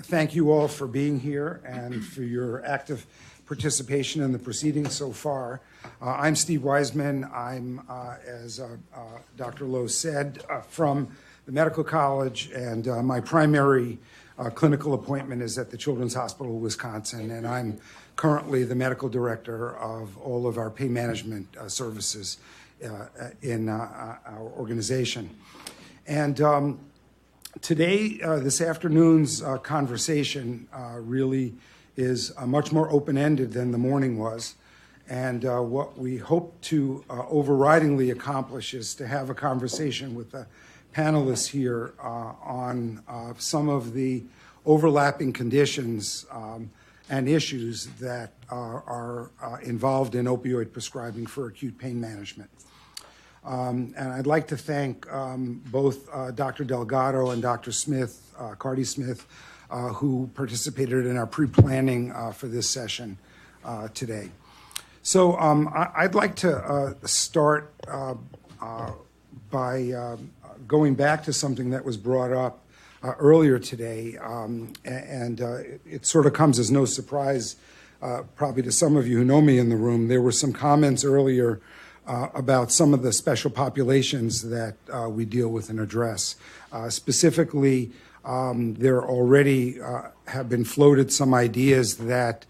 thank you all for being here and for your active participation in the proceedings so far. I'm Steve Wiseman. I'm, as Dr. Lowe said, from the Medical College, and my primary clinical appointment is at the Children's Hospital of Wisconsin, and I'm currently the medical director of all of our pain management services in our organization. And today, this afternoon's conversation really is much more open-ended than the morning was. And what we hope to overridingly accomplish is to have a conversation with the panelists here on some of the overlapping conditions and issues that are involved in opioid prescribing for acute pain management. And I'd like to thank both Dr. Delgado and Dr. Smith, Cardi Smith, who participated in our pre-planning for this session today. So I'd like to start by going back to something that was brought up earlier today, and it sort of comes as no surprise probably to some of you who know me in the room. There were some comments earlier about some of the special populations that we deal with and address. Specifically, there already have been floated some ideas that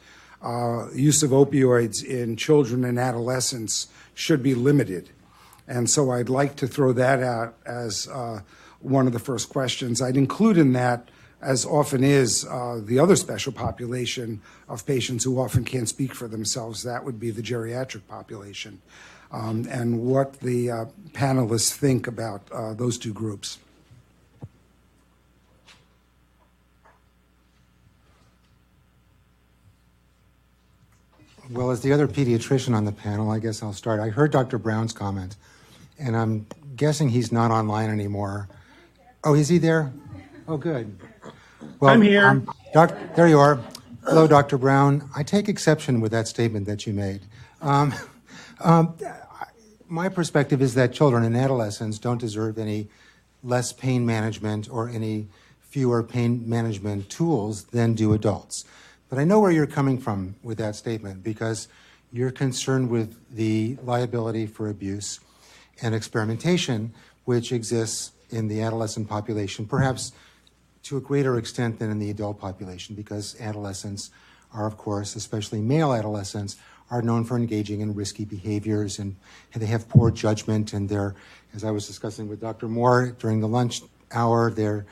use of opioids in children and adolescents should be limited. And so I'd like to throw that out as one of the first questions. I'd include in that, as often is, the other special population of patients who often can't speak for themselves. That would be the geriatric population, and what the panelists think about those two groups. Well, as the other pediatrician on the panel, I guess I'll start. I heard Dr. Brown's comment, and I'm guessing he's not online anymore. Oh, is he there? Oh, good. Well, I'm here. There you are. Hello, Dr. Brown. I take exception with that statement that you made. My perspective is that children and adolescents don't deserve any less pain management or any fewer pain management tools than do adults. But I know where you're coming from with that statement, because you're concerned with the liability for abuse and experimentation, which exists in the adolescent population, perhaps to a greater extent than in the adult population, because adolescents are, of course, especially male adolescents, are known for engaging in risky behaviors, and they have poor judgment, and they're, as I was discussing with Dr. Moore during the lunch hour, their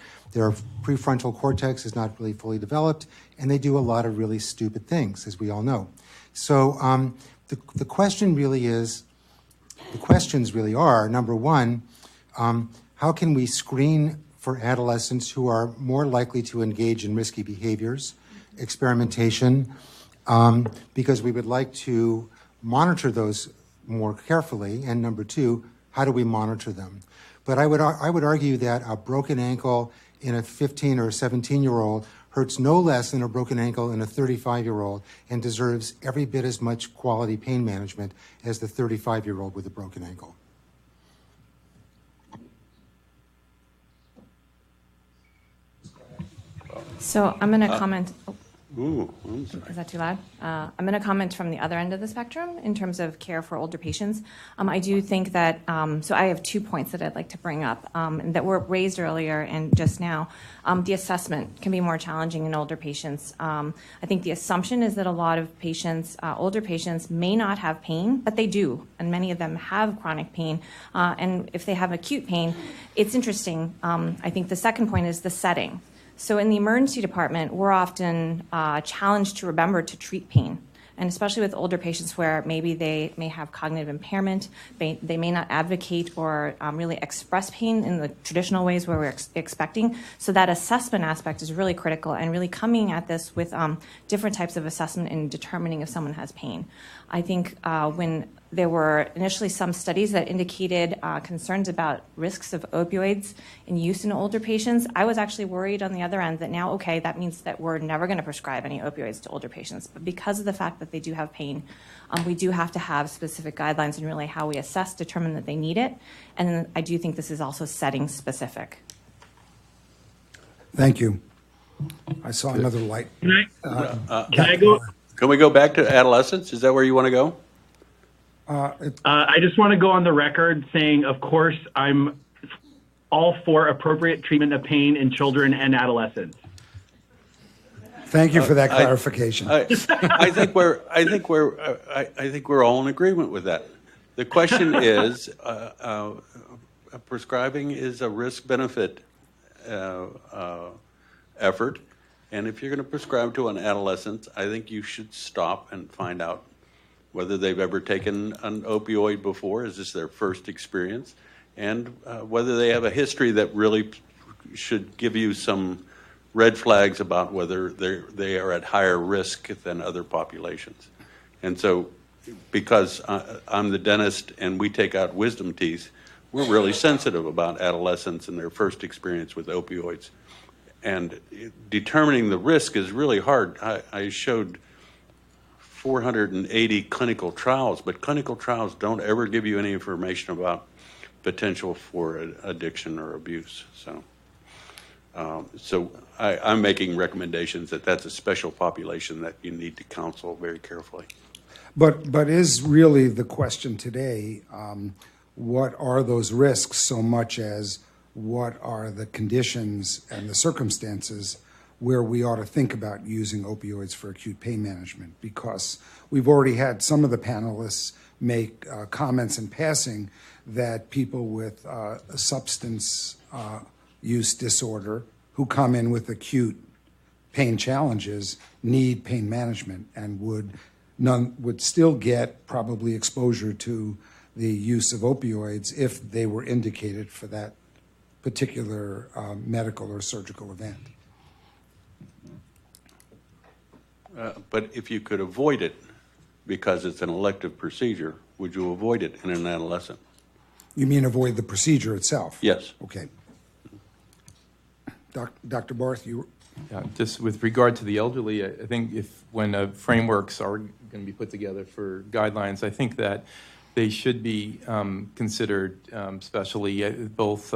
prefrontal cortex is not really fully developed, and they do a lot of really stupid things, as we all know. So the question really is, the questions really are, number one, how can we screen for adolescents who are more likely to engage in risky behaviors, experimentation, because we would like to monitor those more carefully, and number two, how do we monitor them? But I would argue that a broken ankle in a 15 or 17-year-old hurts no less than a broken ankle in a 35-year-old and deserves every bit as much quality pain management as the 35-year-old with a broken ankle. So I'm going to comment. Ooh, I'm sorry. Is that too loud? I'm going to comment from the other end of the spectrum in terms of care for older patients. I do think that, so I have 2 points that I'd like to bring up that were raised earlier and just now. The assessment can be more challenging in older patients. I think the assumption is that a lot of patients, older patients, may not have pain, but they do, and many of them have chronic pain. And if they have acute pain, it's interesting. I think the second point is the setting. So in the emergency department, we're often challenged to remember to treat pain, and especially with older patients where maybe they may have cognitive impairment, they may not advocate or really express pain in the traditional ways where we're expecting. So that assessment aspect is really critical, and really coming at this with different types of assessment and determining if someone has pain. I think when there were initially some studies that indicated concerns about risks of opioids in use in older patients, I was actually worried on the other end that now, okay, that means that we're never going to prescribe any opioids to older patients. But because of the fact that they do have pain, we do have to have specific guidelines and really how we assess, determine that they need it. And then I do think this is also setting specific. Thank you. I saw another light. Can I go? Can we go back to adolescence? Is that where you want to go? I just want to go on the record saying, of course, I'm all for appropriate treatment of pain in children and adolescents. Thank you for that clarification. I think we're all in agreement with that. The question is, prescribing is a risk-benefit effort, and if you're going to prescribe to an adolescent, I think you should stop and find out whether they've ever taken an opioid before. Is this their first experience? And whether they have a history that really should give you some red flags about whether they are at higher risk than other populations. And so, because I'm the dentist and we take out wisdom teeth, we're really sensitive about adolescents and their first experience with opioids. And determining the risk is really hard. I showed 480 clinical trials, but clinical trials don't ever give you any information about potential for addiction or abuse. So I'm making recommendations that that's a special population that you need to counsel very carefully. But is really the question today, what are those risks so much as what are the conditions and the circumstances where we ought to think about using opioids for acute pain management? Because we've already had some of the panelists make comments in passing that people with a substance use disorder who come in with acute pain challenges need pain management and would still get probably exposure to the use of opioids if they were indicated for that particular medical or surgical event. But if you could avoid it because it's an elective procedure, would you avoid it in an adolescent? You mean avoid the procedure itself? Yes. Okay. Dr. Barth, you... Yeah, just with regard to the elderly, I think when frameworks are going to be put together for guidelines, I think that they should be considered, especially both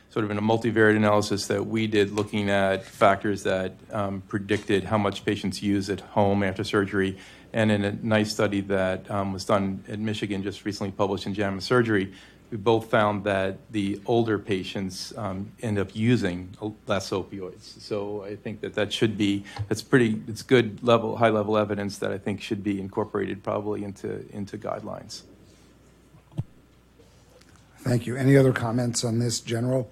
sort of in a multivariate analysis that we did looking at factors that predicted how much patients use at home after surgery, and in a nice study that was done at Michigan, just recently published in JAMA Surgery, we both found that the older patients end up using less opioids. So I think that should be, it's good level, high level evidence that I think should be incorporated probably into guidelines. Thank you. Any other comments on this general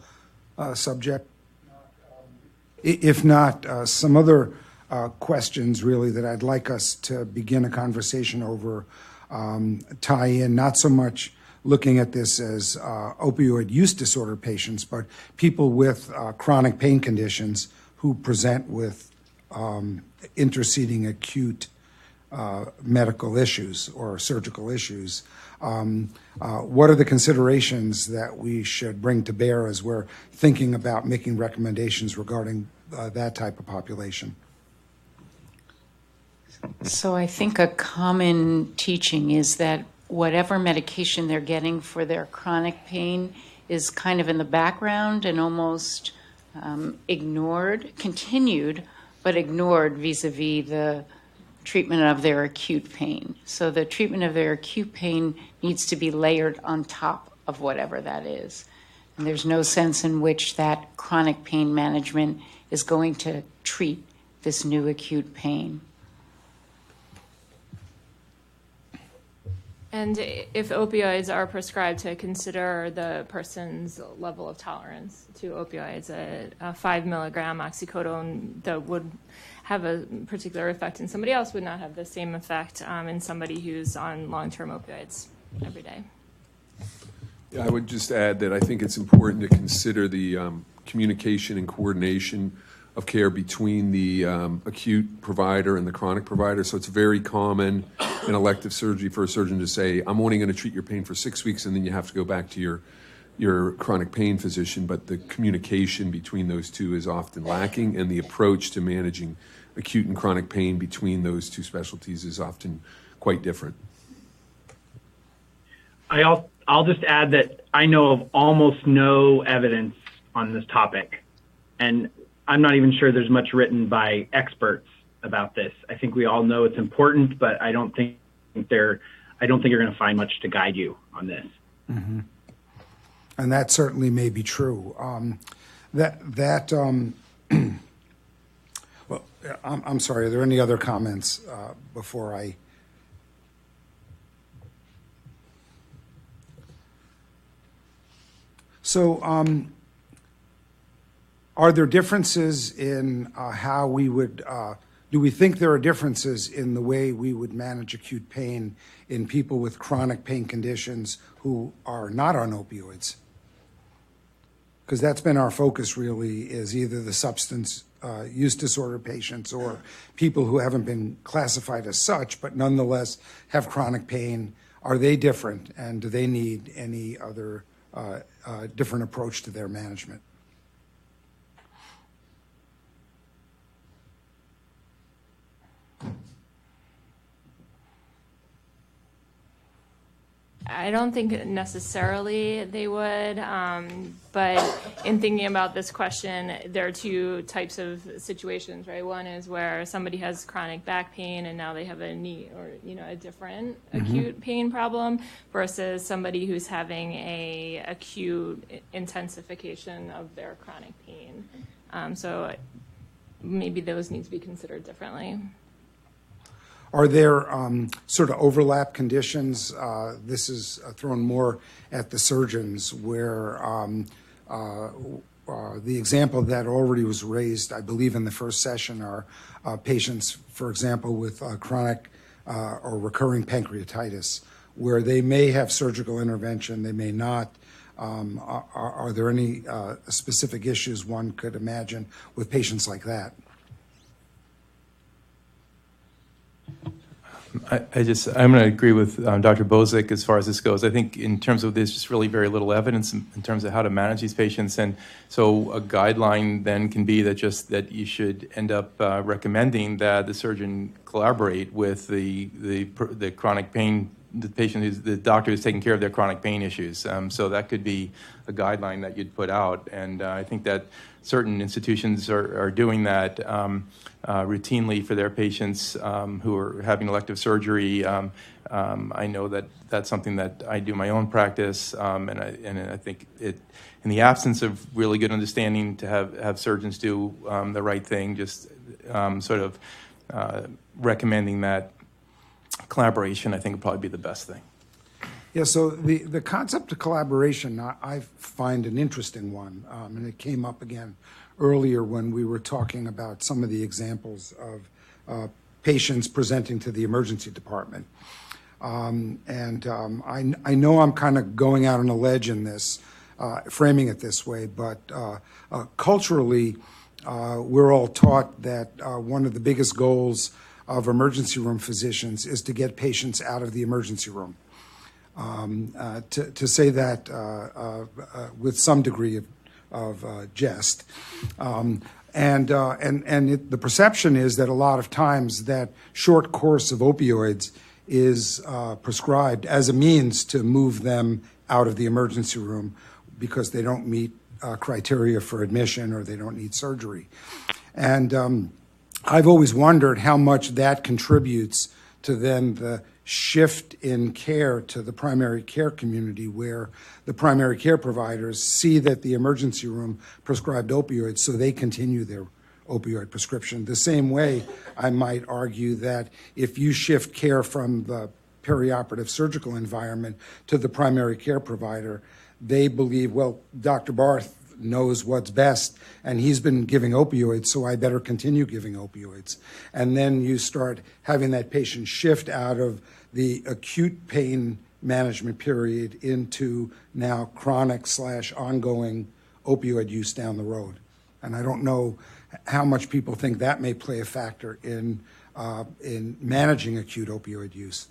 subject? If not, some other questions really that I'd like us to begin a conversation over tie in, not so much looking at this as opioid use disorder patients, but people with chronic pain conditions who present with interceding acute medical issues or surgical issues. What are the considerations that we should bring to bear as we're thinking about making recommendations regarding that type of population? So I think a common teaching is that whatever medication they're getting for their chronic pain is kind of in the background and almost continued, but ignored vis-a-vis the treatment of their acute pain. So the treatment of their acute pain needs to be layered on top of whatever that is. And there's no sense in which that chronic pain management is going to treat this new acute pain. And if opioids are prescribed, to consider the person's level of tolerance to opioids. A 5 milligram oxycodone that would have a particular effect in somebody else would not have the same effect in somebody who's on long-term opioids every day. Yeah, I would just add that I think it's important to consider the communication and coordination of care between the acute provider and the chronic provider. So it's very common in elective surgery for a surgeon to say, I'm only going to treat your pain for 6 weeks, and then you have to go back to your chronic pain physician. But the communication between those two is often lacking, and the approach to managing acute and chronic pain between those two specialties is often quite different. I'll just add that I know of almost no evidence on this topic. And I'm not even sure there's much written by experts about this. I think we all know it's important, but I don't think you're going to find much to guide you on this. Mm-hmm. And that certainly may be true. Well, I'm sorry. Are there any other comments before I? So, are there differences in how we would? Do we think there are differences in the way we would manage acute pain in people with chronic pain conditions who are not on opioids? Because that's been our focus, really, is either the substance use disorder patients or people who haven't been classified as such, but nonetheless have chronic pain. Are they different, and do they need any other different approach to their management? I don't think necessarily they would, but in thinking about this question, there are two types of situations, right? One is where somebody has chronic back pain and now they have a knee or, a different acute pain problem versus somebody who's having a acute intensification of their chronic pain. So maybe those need to be considered differently. Are there sort of overlap conditions? This is thrown more at the surgeons, where the example that already was raised, I believe, in the first session are patients, for example, with chronic or recurring pancreatitis, where they may have surgical intervention, they may not. Are there any specific issues one could imagine with patients like that? I'm going to agree with Dr. Bozic as far as this goes. I think in terms of there's just really very little evidence in terms of how to manage these patients, and so a guideline then can be that you should end up recommending that the surgeon collaborate with the chronic pain, the patient the doctor who's taking care of their chronic pain issues. So that could be a guideline that you'd put out, and I think that certain institutions are doing that routinely for their patients who are having elective surgery. I know that that's something that I do in my own practice, and I think it, in the absence of really good understanding, to have surgeons do the right thing, just sort of recommending that collaboration, I think would probably be the best thing. Yeah, so the concept of collaboration, I find an interesting one, and it came up again earlier when we were talking about some of the examples of patients presenting to the emergency department. I know I'm kind of going out on a ledge in this, framing it this way, but culturally, we're all taught that one of the biggest goals of emergency room physicians is to get patients out of the emergency room. To say that with some degree of jest, the perception is that a lot of times that short course of opioids is prescribed as a means to move them out of the emergency room because they don't meet criteria for admission or they don't need surgery. And I've always wondered how much that contributes to then the shift in care to the primary care community, where the primary care providers see that the emergency room prescribed opioids, so they continue their opioid prescription. The same way, I might argue that if you shift care from the perioperative surgical environment to the primary care provider, they believe, well, Dr. Barth knows what's best, and he's been giving opioids, so I better continue giving opioids. And then you start having that patient shift out of the acute pain management period into now chronic/ongoing opioid use down the road. And I don't know how much people think that may play a factor in managing acute opioid use.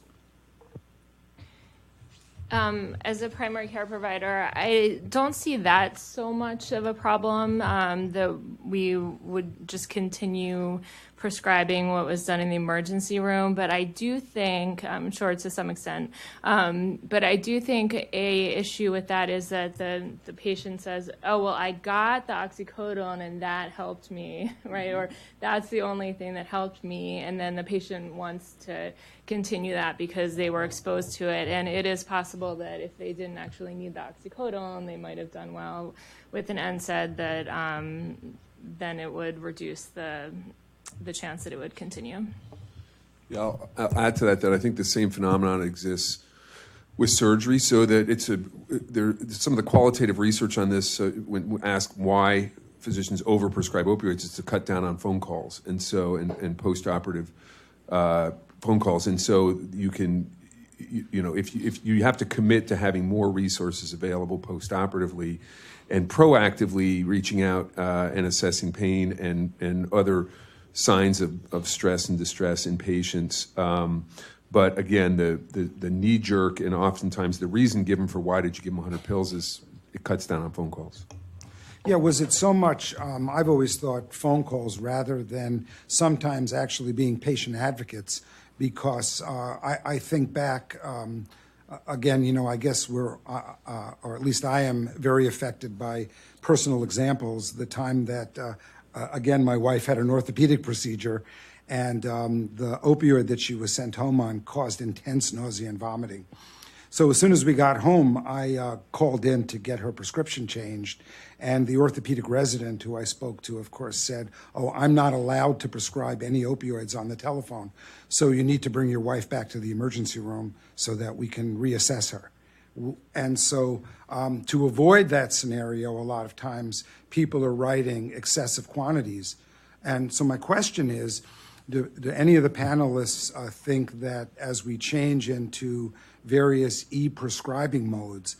As a primary care provider, I don't see that so much of a problem, that we would just continue prescribing what was done in the emergency room. But I do think, I'm sure to some extent, but I do think a issue with that is that the patient says, oh, well, I got the oxycodone and that helped me, right? Or that's the only thing that helped me. And then the patient wants to continue that because they were exposed to it. And it is possible that if they didn't actually need the oxycodone, they might have done well with an NSAID, that then it would reduce the chance that it would continue. Yeah, I'll add to that I think the same phenomenon exists with surgery, so that some of the qualitative research on this, when asked why physicians overprescribe opioids, is to cut down on phone calls and post-operative phone calls. And so you can, if you have to commit to having more resources available post-operatively and proactively reaching out and assessing pain and other signs of stress and distress in patients. But again, the knee-jerk and oftentimes the reason given for why did you give them 100 pills is it cuts down on phone calls. Yeah, was it so much, I've always thought phone calls rather than sometimes actually being patient advocates, because I think back, again, I guess we're, or at least I am very affected by personal examples. The time that, again, my wife had an orthopedic procedure, and the opioid that she was sent home on caused intense nausea and vomiting. So as soon as we got home, I called in to get her prescription changed, and the orthopedic resident who I spoke to, of course, said, oh, I'm not allowed to prescribe any opioids on the telephone, so you need to bring your wife back to the emergency room so that we can reassess her. And so to avoid that scenario, a lot of times people are writing excessive quantities. And so my question is, do any of the panelists think that as we change into various e-prescribing modes,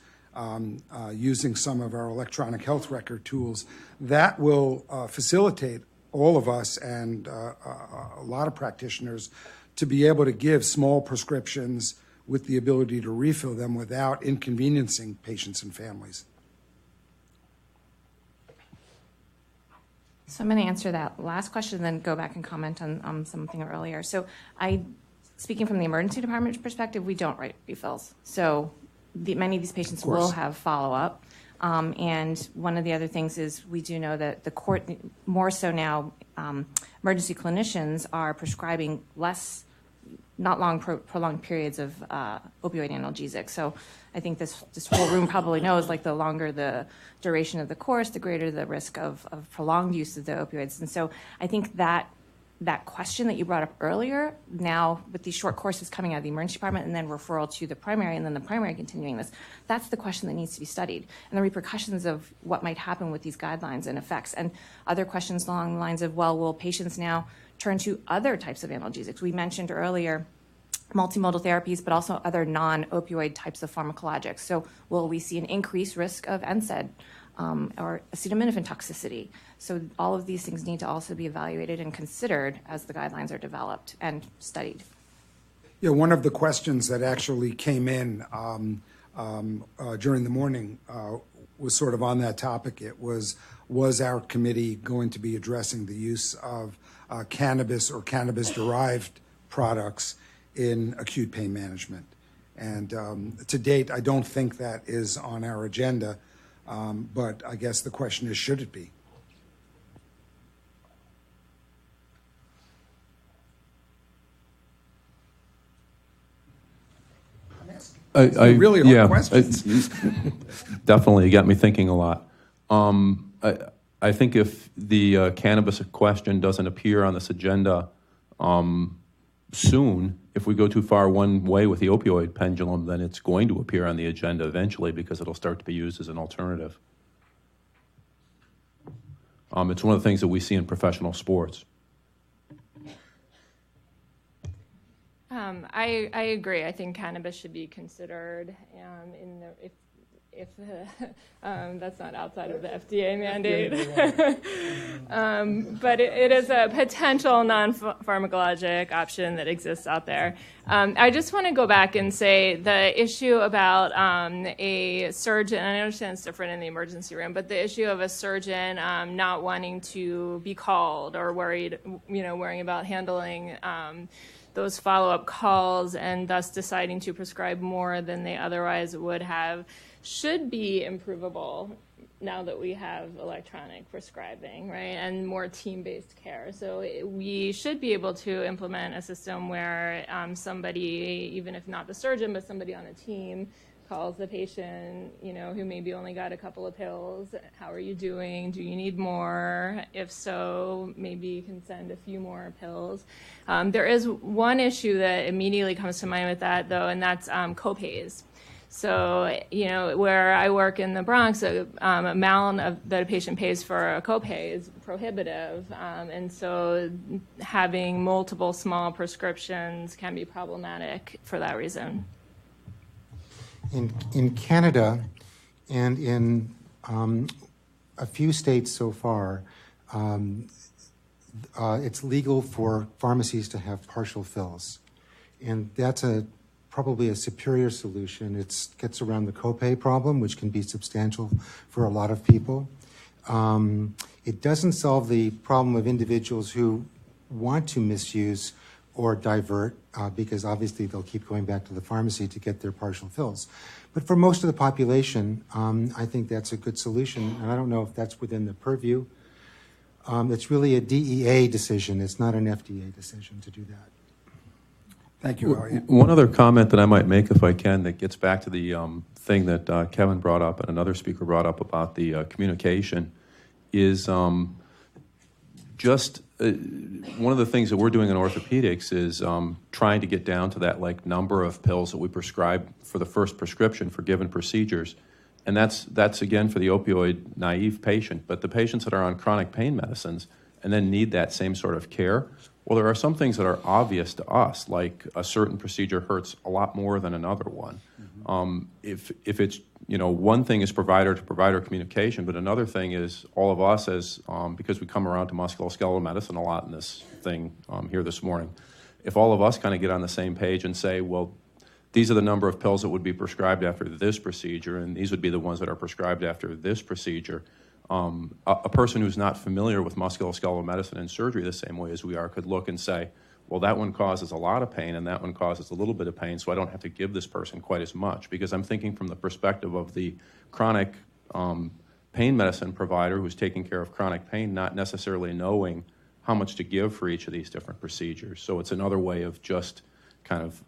using some of our electronic health record tools, that will facilitate all of us and a lot of practitioners to be able to give small prescriptions with the ability to refill them without inconveniencing patients and families? So I'm going to answer that last question and then go back and comment on something earlier. So speaking from the emergency department perspective, we don't write refills. So many of these patients will have follow-up. And one of the other things is we do know that the court, more so now, emergency clinicians are prescribing less, not long, prolonged periods of opioid analgesics. So I think this whole room probably knows, like, the longer the duration of the course, the greater the risk of prolonged use of the opioids. And so I think that question that you brought up earlier, now with these short courses coming out of the emergency department and then referral to the primary and then the primary continuing this, that's the question that needs to be studied, and the repercussions of what might happen with these guidelines and effects. And other questions along the lines of, well, will patients now turn to other types of analgesics? We mentioned earlier multimodal therapies, but also other non-opioid types of pharmacologics. So will we see an increased risk of NSAID or acetaminophen toxicity? So all of these things need to also be evaluated and considered as the guidelines are developed and studied. Yeah, one of the questions that actually came in during the morning was sort of on that topic. It was our committee going to be addressing the use of cannabis or cannabis-derived products in acute pain management? And to date, I don't think that is on our agenda, but I guess the question is, should it be? Really hard questions. Definitely, you got me thinking a lot. I think if the cannabis question doesn't appear on this agenda soon, if we go too far one way with the opioid pendulum, then it's going to appear on the agenda eventually because it'll start to be used as an alternative. It's one of the things that we see in professional sports. I agree. I think cannabis should be considered if that's not outside of the FDA mandate. But it is a potential non-pharmacologic option that exists out there. I just want to go back and say the issue about a surgeon, and I understand it's different in the emergency room, but the issue of a surgeon not wanting to be called or worrying about handling those follow-up calls and thus deciding to prescribe more than they otherwise would have should be improvable now that we have electronic prescribing, right, and more team-based care. So we should be able to implement a system where somebody, even if not the surgeon, but somebody on a team, calls the patient, who maybe only got a couple of pills. How are you doing? Do you need more? If so, maybe you can send a few more pills. There is one issue that immediately comes to mind with that, though, and that's copays. So, where I work in the Bronx, amount that a patient pays for a copay is prohibitive. And so having multiple small prescriptions can be problematic for that reason. In Canada and in a few states so far, it's legal for pharmacies to have partial fills. And that's probably a superior solution. It gets around the copay problem, which can be substantial for a lot of people. It doesn't solve the problem of individuals who want to misuse or divert, because obviously they'll keep going back to the pharmacy to get their partial fills. But for most of the population, I think that's a good solution, and I don't know if that's within the purview. It's really a DEA decision. It's not an FDA decision to do that. Thank you. One other comment that I might make, if I can, that gets back to the thing that Kevin brought up and another speaker brought up about the communication is one of the things that we're doing in orthopedics is trying to get down to that number of pills that we prescribe for the first prescription for given procedures. And that's again for the opioid naive patient. But the patients that are on chronic pain medicines and then need that same sort of care, well, there are some things that are obvious to us, like a certain procedure hurts a lot more than another one. Mm-hmm. If it's, one thing is provider-to-provider communication, but another thing is all of us as, because we come around to musculoskeletal medicine a lot in this thing here this morning, if all of us kind of get on the same page and say, well, these are the number of pills that would be prescribed after this procedure, and these would be the ones that are prescribed after this procedure, a person who's not familiar with musculoskeletal medicine and surgery the same way as we are could look and say, well, that one causes a lot of pain and that one causes a little bit of pain, so I don't have to give this person quite as much, because I'm thinking from the perspective of the chronic pain medicine provider who's taking care of chronic pain, not necessarily knowing how much to give for each of these different procedures. So it's another way of just kind of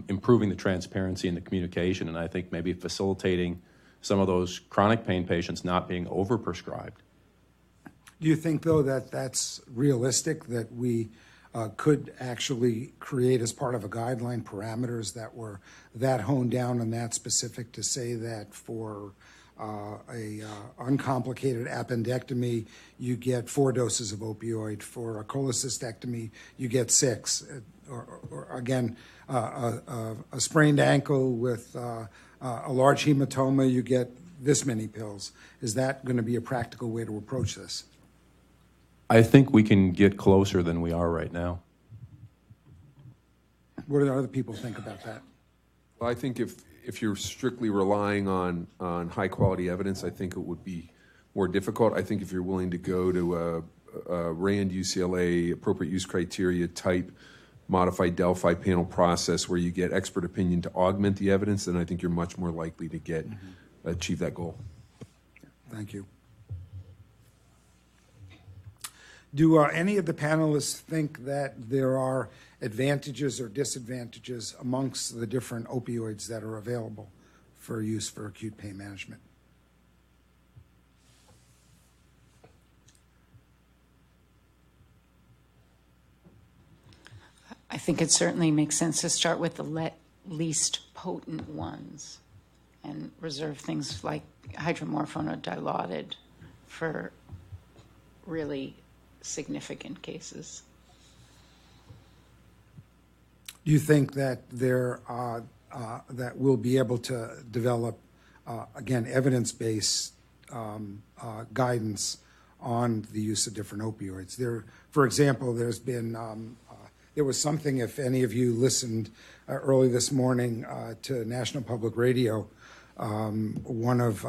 improving the transparency and the communication, and I think maybe facilitating some of those chronic pain patients not being overprescribed. Do you think, though, that that's realistic, that we could actually create as part of a guideline parameters that were that honed down and that specific to say that for a uncomplicated appendectomy, you get 4 doses of opioid. For a cholecystectomy, you get 6. Or again, a sprained ankle with a large hematoma, you get this many pills. Is that going to be a practical way to approach this? I think we can get closer than we are right now. What do other people think about that? Well, I think if you're strictly relying on high-quality evidence, I think it would be more difficult. I think if you're willing to go to a RAND UCLA appropriate use criteria type modified Delphi panel process where you get expert opinion to augment the evidence, then I think you're much more likely to achieve that goal. Thank you. Do any of the panelists think that there are advantages or disadvantages amongst the different opioids that are available for use for acute pain management? I think it certainly makes sense to start with the least potent ones and reserve things like hydromorphone or dilaudid for really significant cases. Do you think that that we'll be able to develop again, evidence-based guidance on the use of different opioids. For example, there was something, if any of you listened early this morning to National Public Radio, one of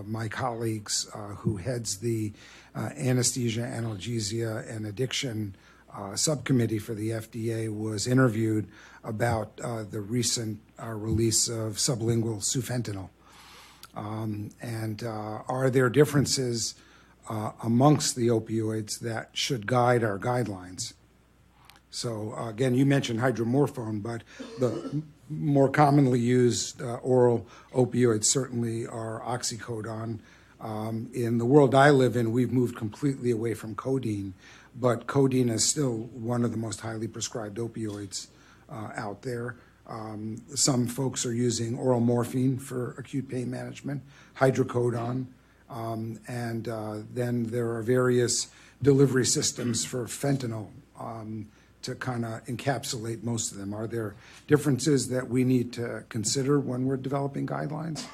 my colleagues who heads the Anesthesia, Analgesia, and Addiction subcommittee for the FDA was interviewed about the recent release of sublingual sufentanil. And are there differences amongst the opioids that should guide our guidelines? So again, you mentioned hydromorphone, but the more commonly used oral opioids certainly are oxycodone. In the world I live in, we've moved completely away from codeine, but codeine is still one of the most highly prescribed opioids out there. Some folks are using oral morphine for acute pain management, hydrocodone, and then there are various delivery systems for fentanyl to kind of encapsulate most of them. Are there differences that we need to consider when we're developing guidelines?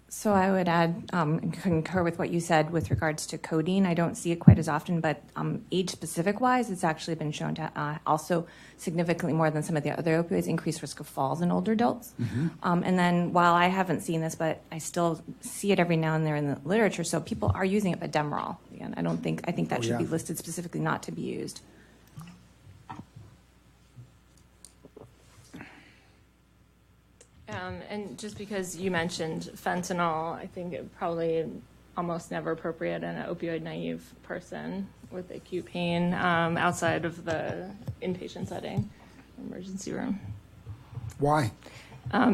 So I would add, concur with what you said with regards to codeine. I don't see it quite as often, but age-specific wise, it's actually been shown to also significantly more than some of the other opioids increase risk of falls in older adults. And then while I haven't seen this, but I still see it every now and then in the literature, so people are using it, but Demerol. Again, I think that should be listed specifically not to be used. And just because you mentioned fentanyl, I think it probably almost never appropriate in an opioid-naive person with acute pain outside of the inpatient setting, emergency room. Why?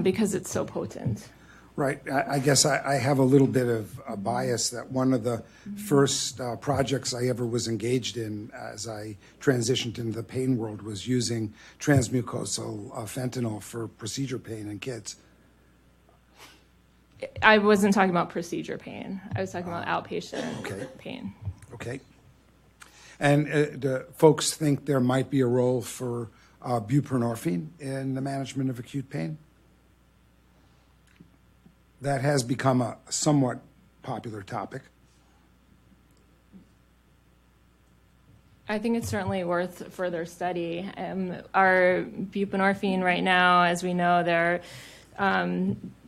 Because it's so potent. Right. I guess I have a little bit of a bias that one of the first projects I ever was engaged in as I transitioned into the pain world was using transmucosal fentanyl for procedure pain in kids. I wasn't talking about procedure pain. I was talking about outpatient pain. Okay. And do folks think there might be a role for buprenorphine in the management of acute pain? That has become a somewhat popular topic. I think it's certainly worth further study. Our buprenorphine right now, as we know, they're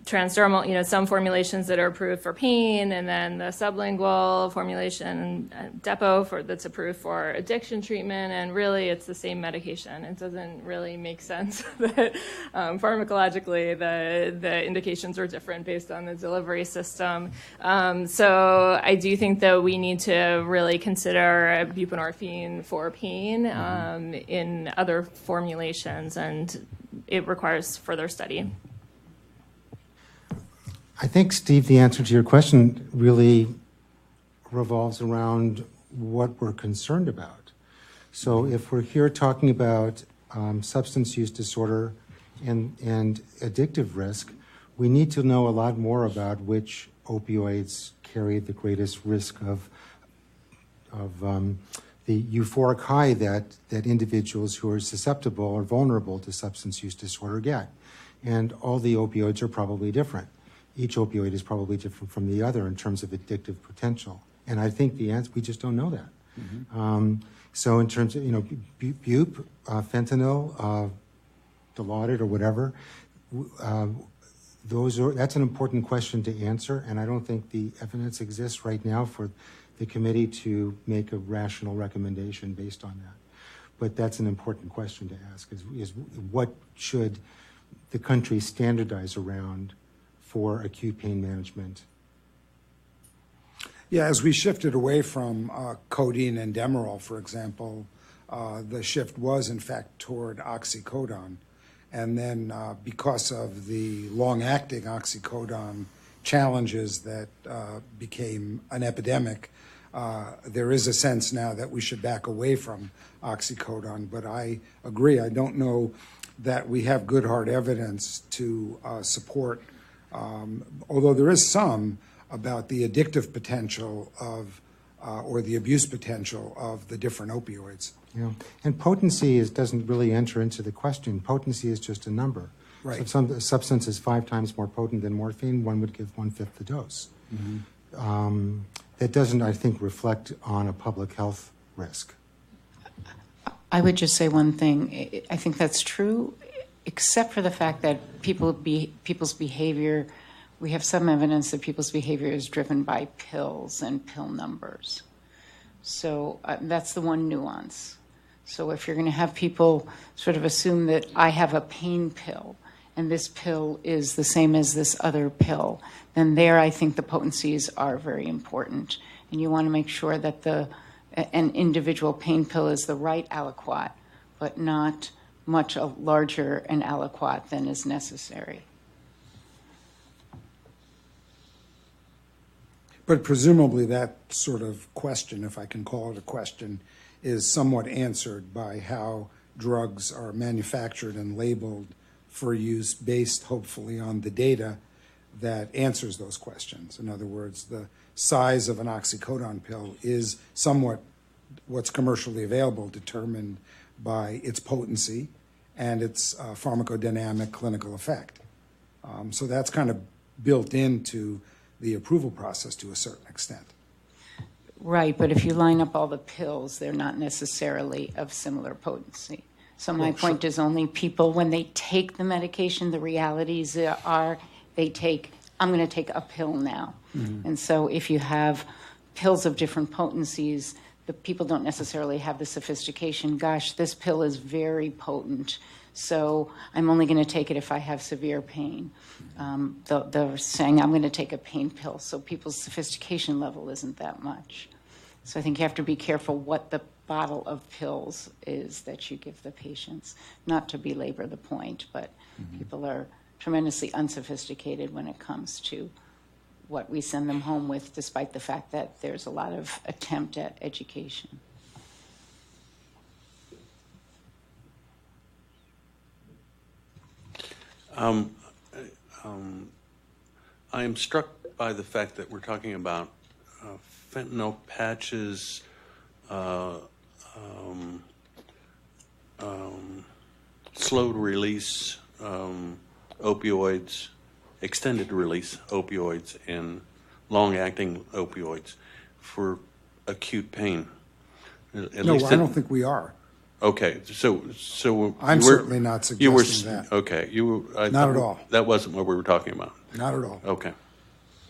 transdermal, some formulations that are approved for pain, and then the sublingual formulation, depot, that's approved for addiction treatment, and really it's the same medication. It doesn't really make sense that pharmacologically the indications are different based on the delivery system. So I do think that we need to really consider buprenorphine for pain in other formulations, and it requires further study. I think, Steve, the answer to your question really revolves around what we're concerned about. So if we're here talking about substance use disorder and addictive risk, we need to know a lot more about which opioids carry the greatest risk of the euphoric high that individuals who are susceptible or vulnerable to substance use disorder get. And all the opioids are probably different. Each opioid is probably different from the other in terms of addictive potential. And I think the answer, we just don't know that. So in terms of, bupe, fentanyl, Dilaudid or whatever, that's an important question to answer, and I don't think the evidence exists right now for the committee to make a rational recommendation based on that. But that's an important question to ask, is what should the country standardize around for acute pain management? Yeah, as we shifted away from codeine and Demerol, for example, the shift was, in fact, toward oxycodone. And then because of the long-acting oxycodone challenges that became an epidemic, there is a sense now that we should back away from oxycodone. But I agree, I don't know that we have good hard evidence to support, although there is some, about the addictive potential of or the abuse potential of the different opioids. Yeah, and potency doesn't really enter into the question. Potency is just a number. Right. So if some substance is 5 times more potent than morphine, one would give 1/5 the dose. That doesn't, I think, reflect on a public health risk. I would just say one thing. I think that's true, except for the fact that people's behavior, we have some evidence that people's behavior is driven by pills and pill numbers. So that's the one nuance. So if you're going to have people sort of assume that I have a pain pill and this pill is the same as this other pill, then there I think the potencies are very important. And you want to make sure that an individual pain pill is the right aliquot, but not much larger an aliquot than is necessary. But presumably that sort of question, if I can call it a question, is somewhat answered by how drugs are manufactured and labeled for use based, hopefully, on the data that answers those questions. In other words, the size of an oxycodone pill is somewhat what's commercially available determined by its potency and its pharmacodynamic clinical effect. So that's kind of built into the approval process to a certain extent. Right, but if you line up all the pills, they're not necessarily of similar potency. So my point is only people, when they take the medication, the realities are I'm going to take a pill now. And so if you have pills of different potencies, the people don't necessarily have the sophistication. Gosh, this pill is very potent, so I'm only going to take it if I have severe pain. They're saying, I'm going to take a pain pill, so people's sophistication level isn't that much. So I think you have to be careful what the bottle of pills is that you give the patients. Not to belabor the point, but people are tremendously unsophisticated when it comes to what we send them home with, despite the fact that there's a lot of attempt at education. I am struck by the fact that we're talking about fentanyl patches, slow-release opioids, extended-release opioids, and long-acting opioids for acute pain. No, I don't think we are. Okay, so I'm certainly not suggesting that. Okay, Not at all. That wasn't what we were talking about. Not at all. Okay,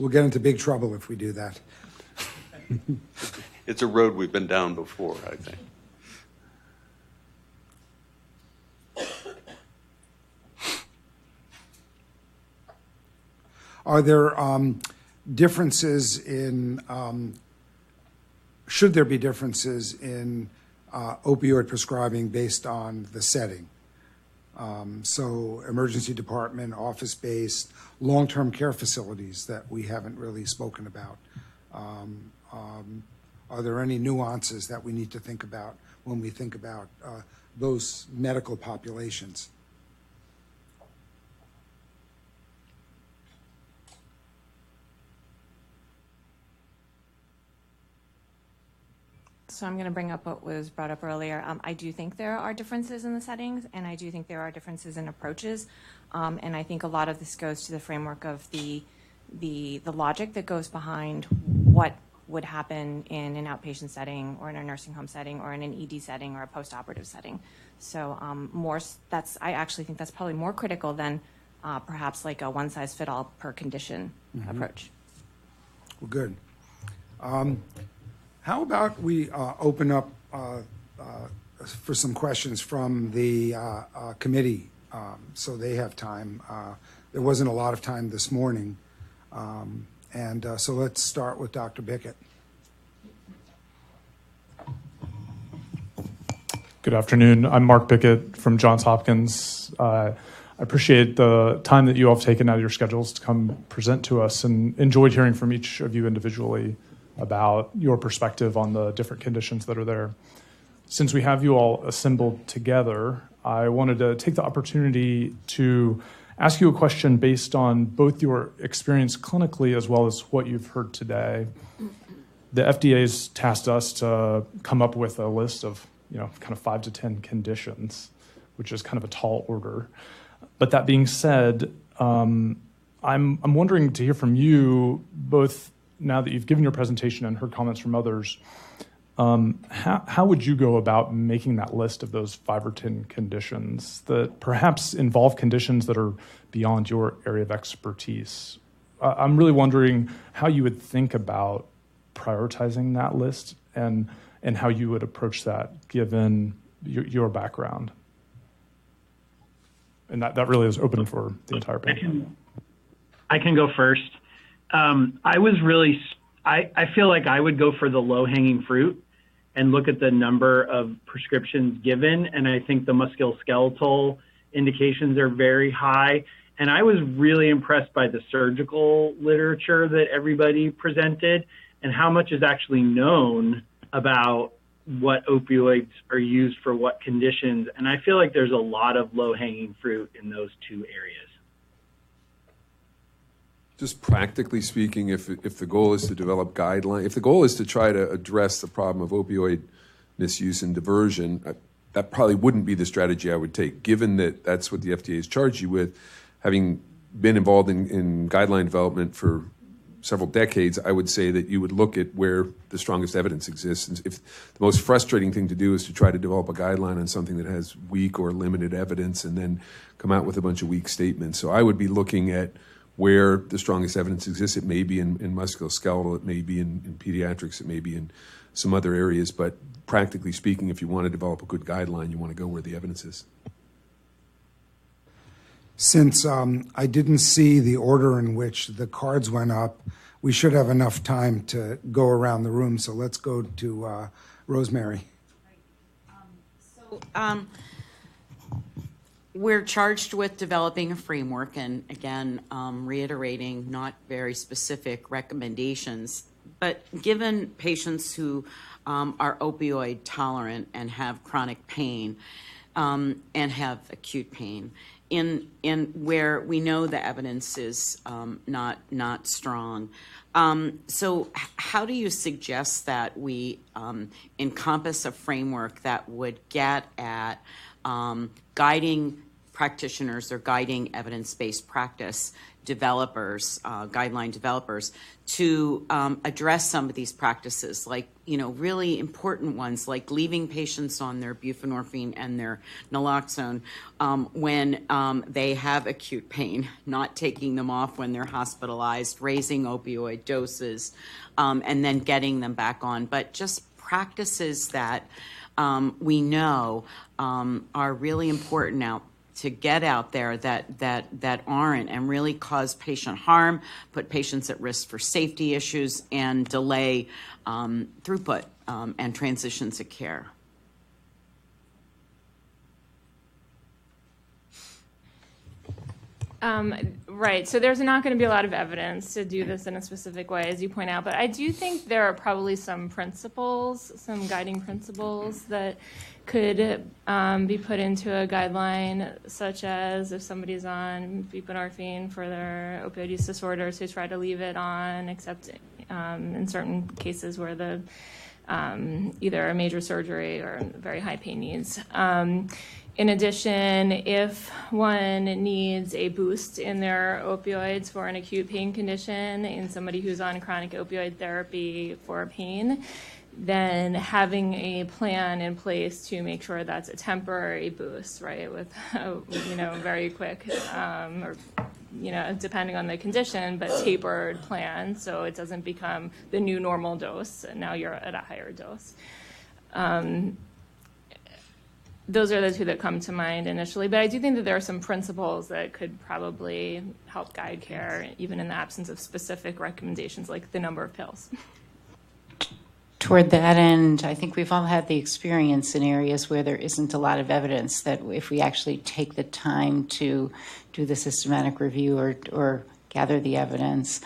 We'll get into big trouble if we do that. it's a road we've been down before, I think. Are there differences in, should there be differences in opioid prescribing based on the setting? So emergency department, office-based, long-term care facilities that we haven't really spoken about. Are there any nuances that we need to think about when we think about those medical populations? So I'm going to bring up what was brought up earlier. I do think there are differences in the settings, and I do think there are differences in approaches. And I think a lot of this goes to the framework of the logic that goes behind what would happen in an outpatient setting or in a nursing home setting or in an ED setting or a postoperative setting. So I actually think that's probably more critical than perhaps like a one-size-fit-all per condition approach. Well, good. How about we open up for some questions from the committee so they have time. There wasn't a lot of time this morning. So let's start with Dr. Bickett. Good afternoon. I'm Mark Bickett from Johns Hopkins. I appreciate the time that you all have taken out of your schedules to come present to us, and enjoyed hearing from each of you individually about your perspective on the different conditions that are there. Since we have you all assembled together, I wanted to take the opportunity to ask you a question based on both your experience clinically as well as what you've heard today. The FDA's tasked us to come up with a list of, kind of 5 to 10 conditions, which is kind of a tall order. But that being said, I'm wondering to hear from you, both now that you've given your presentation and heard comments from others, how would you go about making that list of those 5 or 10 conditions that perhaps involve conditions that are beyond your area of expertise? I'm really wondering how you would think about prioritizing that list and how you would approach that given your background. And that really is open for the entire panel. I can go first. I feel like I would go for the low-hanging fruit and look at the number of prescriptions given. And I think the musculoskeletal indications are very high. And I was really impressed by the surgical literature that everybody presented and how much is actually known about what opioids are used for what conditions. And I feel like there's a lot of low-hanging fruit in those 2 areas. Just practically speaking, if the goal is to develop guidelines, if the goal is to try to address the problem of opioid misuse and diversion, that probably wouldn't be the strategy I would take, given that that's what the FDA has charged you with. Having been involved in guideline development for several decades, I would say that you would look at where the strongest evidence exists. And if the most frustrating thing to do is to try to develop a guideline on something that has weak or limited evidence and then come out with a bunch of weak statements. So I would be looking at where the strongest evidence exists. It may be in musculoskeletal, it may be in pediatrics, it may be in some other areas. But practically speaking, if you want to develop a good guideline, you want to go where the evidence is. Since I didn't see the order in which the cards went up, we should have enough time to go around the room. So let's go to Rosemary. We're charged with developing a framework and, again, reiterating not very specific recommendations. But given patients who are opioid tolerant and have chronic pain and have acute pain, in where we know the evidence is not strong. So how do you suggest that we encompass a framework that would get at guiding practitioners or guiding evidence-based practice developers, guideline developers, to address some of these practices, like, really important ones, like leaving patients on their buprenorphine and their naloxone when they have acute pain, not taking them off when they're hospitalized, raising opioid doses, and then getting them back on. But just practices that we know are really important now to get out there that aren't and really cause patient harm, put patients at risk for safety issues, and delay throughput and transitions of care. Right. So there's not going to be a lot of evidence to do this in a specific way, as you point out. But I do think there are probably some principles, some guiding principles that could be put into a guideline, such as if somebody's on buprenorphine for their opioid use disorder, to try to leave it on, except in certain cases where the either a major surgery or very high pain needs. In addition, if one needs a boost in their opioids for an acute pain condition in somebody who's on chronic opioid therapy for pain, then having a plan in place to make sure that's a temporary boost, right, with, very quick, or, depending on the condition, but tapered plan so it doesn't become the new normal dose and now you're at a higher dose. Those are the 2 that come to mind initially, but I do think that there are some principles that could probably help guide care, even in the absence of specific recommendations, like the number of pills. Toward that end, I think we've all had the experience in areas where there isn't a lot of evidence that if we actually take the time to do the systematic review or gather the evidence,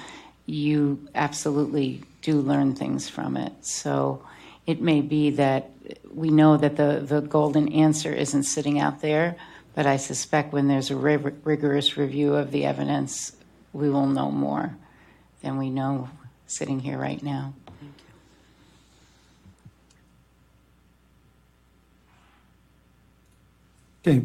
you absolutely do learn things from it. So it may be that we know that the golden answer isn't sitting out there, but I suspect when there's a rigorous review of the evidence, we will know more than we know sitting here right now. Okay.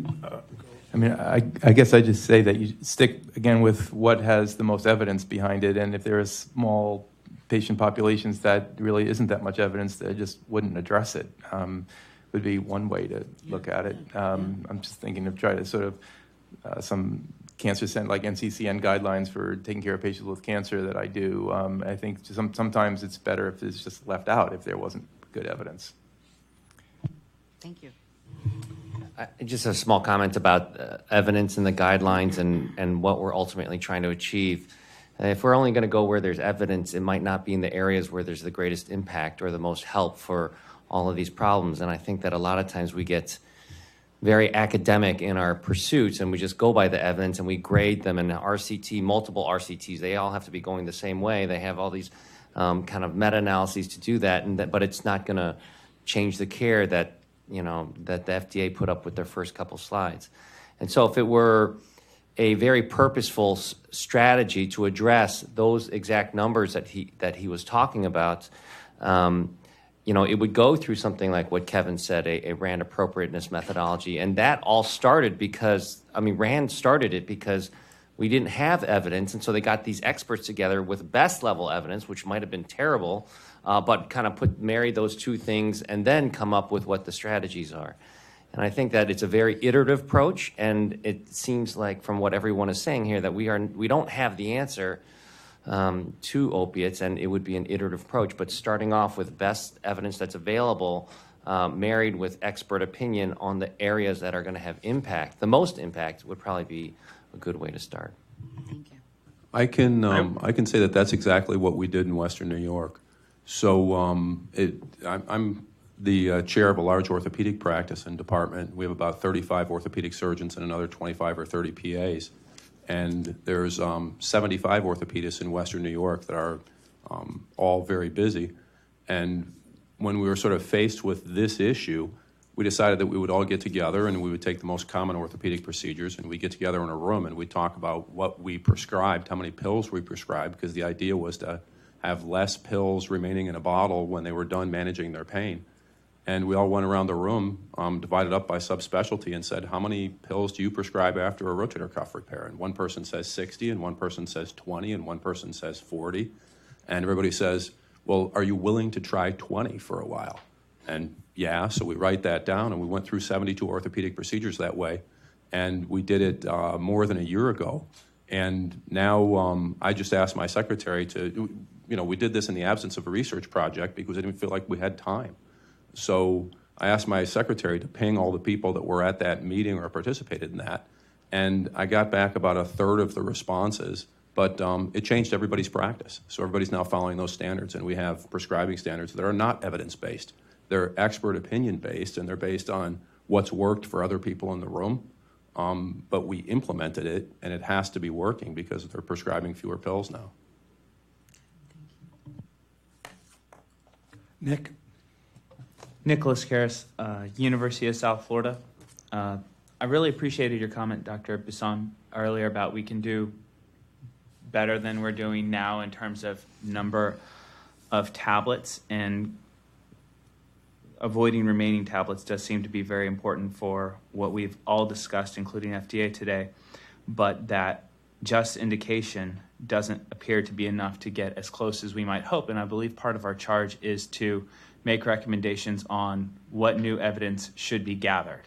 I mean, I guess I just say that you stick, again, with what has the most evidence behind it, and if there are small patient populations that really isn't that much evidence, that just wouldn't address it, would be one way to look at it. I'm just thinking of trying to sort of some cancer center, like NCCN guidelines for taking care of patients with cancer that I do. I think sometimes it's better if it's just left out if there wasn't good evidence. Thank you. Just a small comment about evidence in the guidelines and what we're ultimately trying to achieve. If we're only going to go where there's evidence, it might not be in the areas where there's the greatest impact or the most help for all of these problems. And I think that a lot of times we get very academic in our pursuits and we just go by the evidence and we grade them, and RCT, multiple RCTs, they all have to be going the same way. They have all these kind of meta-analyses to do that, but it's not going to change the care that that the FDA put up with their first couple slides. And so if it were a very purposeful strategy to address those exact numbers that he was talking about, it would go through something like what Kevin said, a RAND appropriateness methodology. And that all started because, RAND started it because we didn't have evidence, and so they got these experts together with best level evidence, which might have been terrible, but kind of marry those two things and then come up with what the strategies are. And I think that it's a very iterative approach, and it seems like from what everyone is saying here that we don't have the answer to opiates, and it would be an iterative approach. But starting off with best evidence that's available, married with expert opinion on the areas that are going to have impact, the most impact, would probably be a good way to start. Thank you. I can say that that's exactly what we did in Western New York. So I'm the chair of a large orthopedic practice and department. We have about 35 orthopedic surgeons and another 25 or 30 PAs. And there's 75 orthopedists in Western New York that are all very busy. And when we were sort of faced with this issue, we decided that we would all get together and we would take the most common orthopedic procedures and we'd get together in a room and we'd talk about what we prescribed, how many pills we prescribed, because the idea was to have less pills remaining in a bottle when they were done managing their pain. And we all went around the room, divided up by subspecialty, and said, how many pills do you prescribe after a rotator cuff repair? And one person says 60, and one person says 20, and one person says 40. And everybody says, well, are you willing to try 20 for a while? And yeah, so we write that down, and we went through 72 orthopedic procedures that way. And we did it more than a year ago. And now I just asked my secretary to, we did this in the absence of a research project because I didn't feel like we had time. So I asked my secretary to ping all the people that were at that meeting or participated in that, and I got back about a third of the responses, but it changed everybody's practice. So everybody's now following those standards, and we have prescribing standards that are not evidence-based. They're expert opinion-based, and they're based on what's worked for other people in the room, but we implemented it, and it has to be working because they're prescribing fewer pills now. Nick? Nicholas Karras, University of South Florida. I really appreciated your comment, Dr. Bisson, earlier about we can do better than we're doing now in terms of number of tablets, and avoiding remaining tablets does seem to be very important for what we've all discussed, including FDA today, but that just indication doesn't appear to be enough to get as close as we might hope. And I believe part of our charge is to make recommendations on what new evidence should be gathered.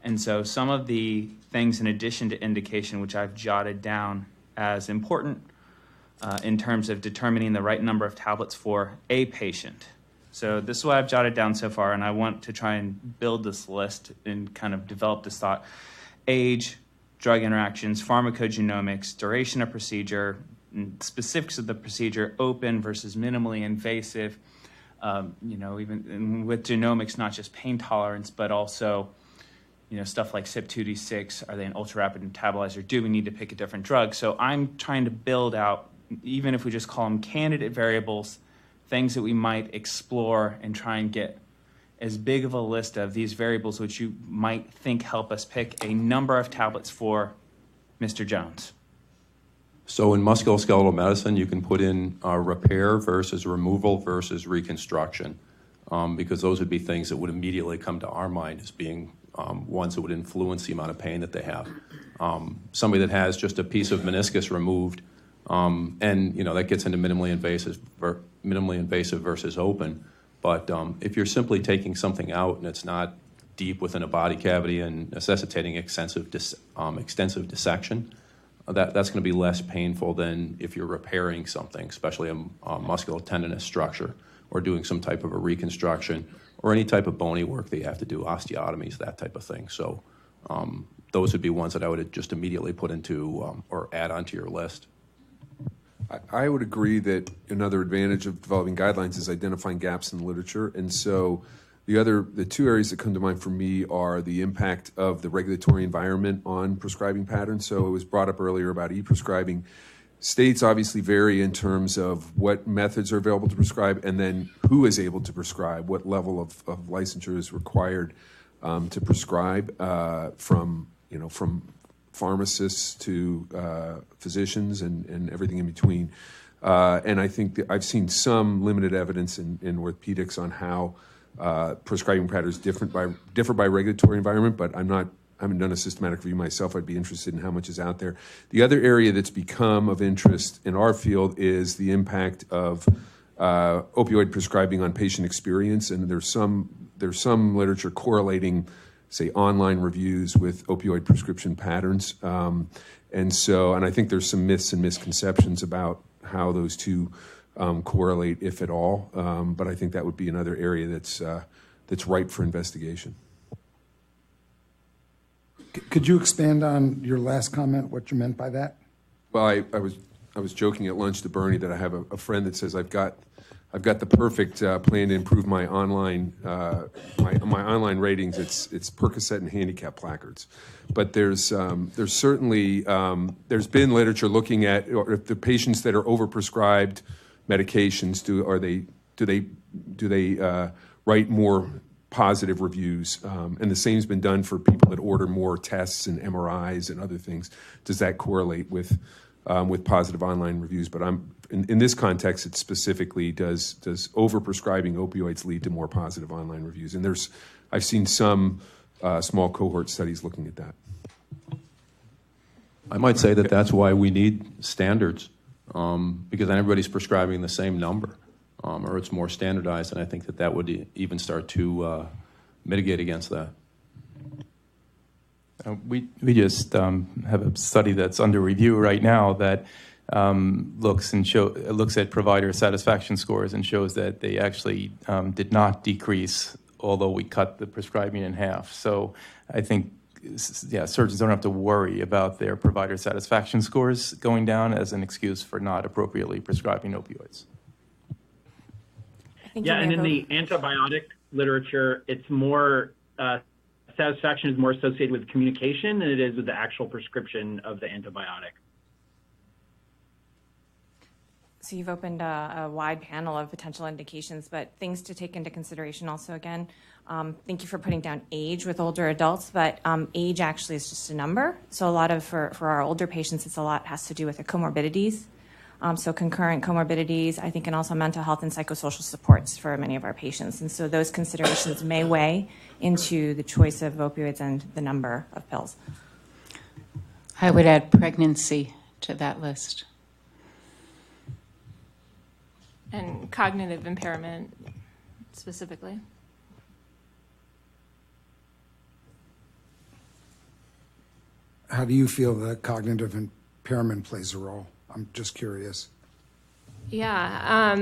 And so some of the things in addition to indication, which I've jotted down as important in terms of determining the right number of tablets for a patient. So this is what I've jotted down so far, and I want to try and build this list and kind of develop this thought. Age, drug interactions, pharmacogenomics, duration of procedure, specifics of the procedure, open versus minimally invasive, even with genomics, not just pain tolerance, but also, stuff like CYP2D6, are they an ultra-rapid metabolizer? Do we need to pick a different drug? So I'm trying to build out, even if we just call them candidate variables, things that we might explore and try and get as big of a list of these variables which you might think help us pick a number of tablets for Mr. Jones. So in musculoskeletal medicine, you can put in repair versus removal versus reconstruction, because those would be things that would immediately come to our mind as being ones that would influence the amount of pain that they have. Somebody that has just a piece of meniscus removed, and that gets into minimally invasive versus open. But if you're simply taking something out and it's not deep within a body cavity and necessitating extensive dissection, that's going to be less painful than if you're repairing something, especially a musculotendinous structure, or doing some type of a reconstruction, or any type of bony work that you have to do, osteotomies, that type of thing. So those would be ones that I would just immediately put into or add onto your list. I would agree that another advantage of developing guidelines is identifying gaps in the literature. And so the two areas that come to mind for me are the impact of the regulatory environment on prescribing patterns. So it was brought up earlier about e-prescribing. States obviously vary in terms of what methods are available to prescribe, and then who is able to prescribe, what level of licensure is required to prescribe, from pharmacists to physicians and everything in between. And I think that I've seen some limited evidence in orthopedics on how prescribing patterns differ by regulatory environment, but I haven't done a systematic review myself. I'd be interested in how much is out there. The other area that's become of interest in our field is the impact of opioid prescribing on patient experience, and there's some literature correlating, say, online reviews with opioid prescription patterns, and I think there's some myths and misconceptions about how those two correlate, if at all. But I think that would be another area that's ripe for investigation. Could you expand on your last comment, what you meant by that? Well, I was joking at lunch to Bernie that I have a friend that says I've got the perfect plan to improve my online my online ratings. It's Percocet and handicap placards. But there's certainly there's been literature looking at if the patients that are overprescribed medications do they write more positive reviews, and the same's been done for people that order more tests and MRIs and other things. Does that correlate with positive online reviews? But in this context, it specifically does overprescribing opioids lead to more positive online reviews? And I've seen some small cohort studies looking at that. I might say that that's why we need standards, because then everybody's prescribing the same number. Or it's more standardized, and I think that would even start to mitigate against that. We just have a study that's under review right now that looks at provider satisfaction scores and shows that they actually did not decrease, although we cut the prescribing in half. So I think, surgeons don't have to worry about their provider satisfaction scores going down as an excuse for not appropriately prescribing opioids. Yeah, and in the antibiotic literature, it's more satisfaction is more associated with communication than it is with the actual prescription of the antibiotic. So you've opened a wide panel of potential indications, but things to take into consideration also again. Thank you for putting down age with older adults, but age actually is just a number. So a lot of, for our older patients, it's a lot has to do with the comorbidities. So concurrent comorbidities, I think, and also mental health and psychosocial supports for many of our patients. And so those considerations may weigh into the choice of opioids and the number of pills. I would add pregnancy to that list. And cognitive impairment specifically. How do you feel that cognitive impairment plays a role? I'm just curious. Yeah,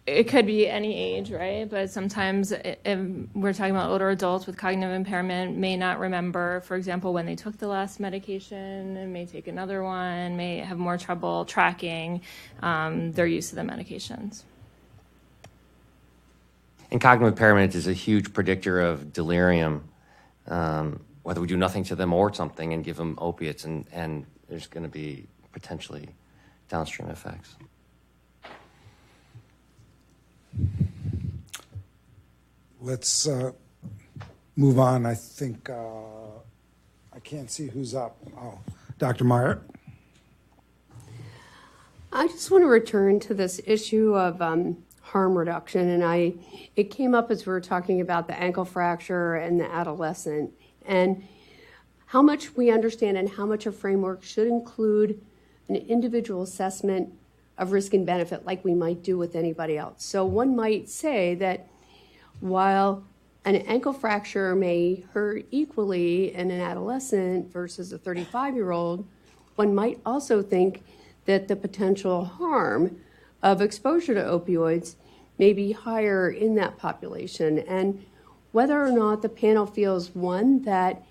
it could be any age, right? But sometimes we're talking about older adults with cognitive impairment may not remember, for example, when they took the last medication, and may take another one, may have more trouble tracking their use of the medications. And cognitive impairment is a huge predictor of delirium, whether we do nothing to them or something and give them opiates, and there's going to be potentially downstream effects. Let's move on. I think I can't see who's up. Oh, Dr. Meyer. I just want to return to this issue of harm reduction, and it came up as we were talking about the ankle fracture and the adolescent. and how much we understand and how much a framework should include an individual assessment of risk and benefit like we might do with anybody else. So one might say that while an ankle fracture may hurt equally in an adolescent versus a 35-year-old, one might also think that the potential harm of exposure to opioids may be higher in that population. And whether or not the panel feels, one, that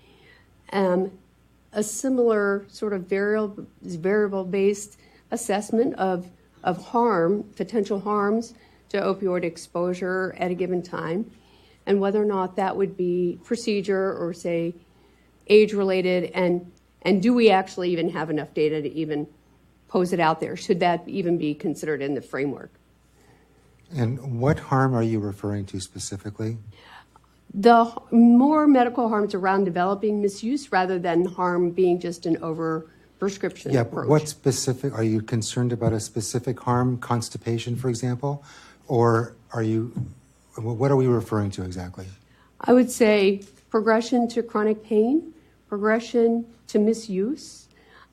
a similar sort of variable-based assessment of harm, potential harms to opioid exposure at a given time, and whether or not that would be procedure or, say, age-related, and do we actually even have enough data to even pose it out there? Should that even be considered in the framework? And what harm are you referring to specifically? The more medical harms around developing misuse rather than harm being just an over-prescription approach. What specific, are you concerned about a specific harm, constipation, for example? Or what are we referring to exactly? I would say progression to chronic pain, progression to misuse,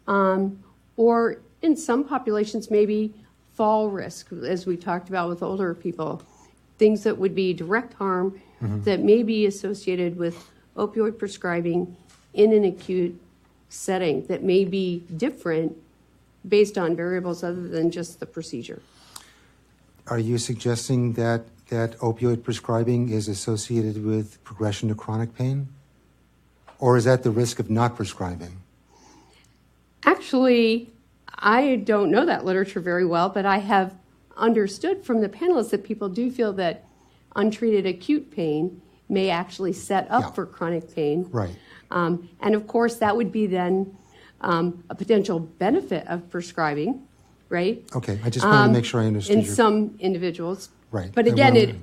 or in some populations, maybe fall risk, as we talked about with older people, things that would be direct harm that may be associated with opioid prescribing in an acute setting that may be different based on variables other than just the procedure. Are you suggesting that opioid prescribing is associated with progression to chronic pain? Or is that the risk of not prescribing? Actually, I don't know that literature very well, but I have understood from the panelists that people do feel that untreated acute pain may actually set up for chronic pain. Right. And of course, that would be then a potential benefit of prescribing, right? Okay, I just wanted to make sure I understood. In some individuals. Right. But again,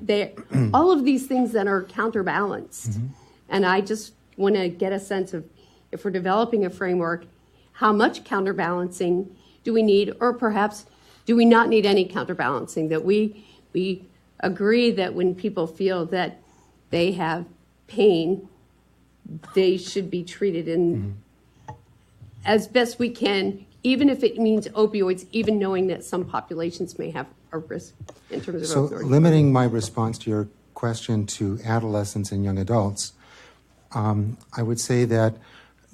all of these things then are counterbalanced. And I just want to get a sense of, if we're developing a framework, how much counterbalancing do we need, or perhaps do we not need any counterbalancing, that we agree that when people feel that they have pain, they should be treated in as best we can, even if it means opioids, even knowing that some populations may have a risk in terms of So opioids. limiting my response to your question to adolescents and young adults, I would say that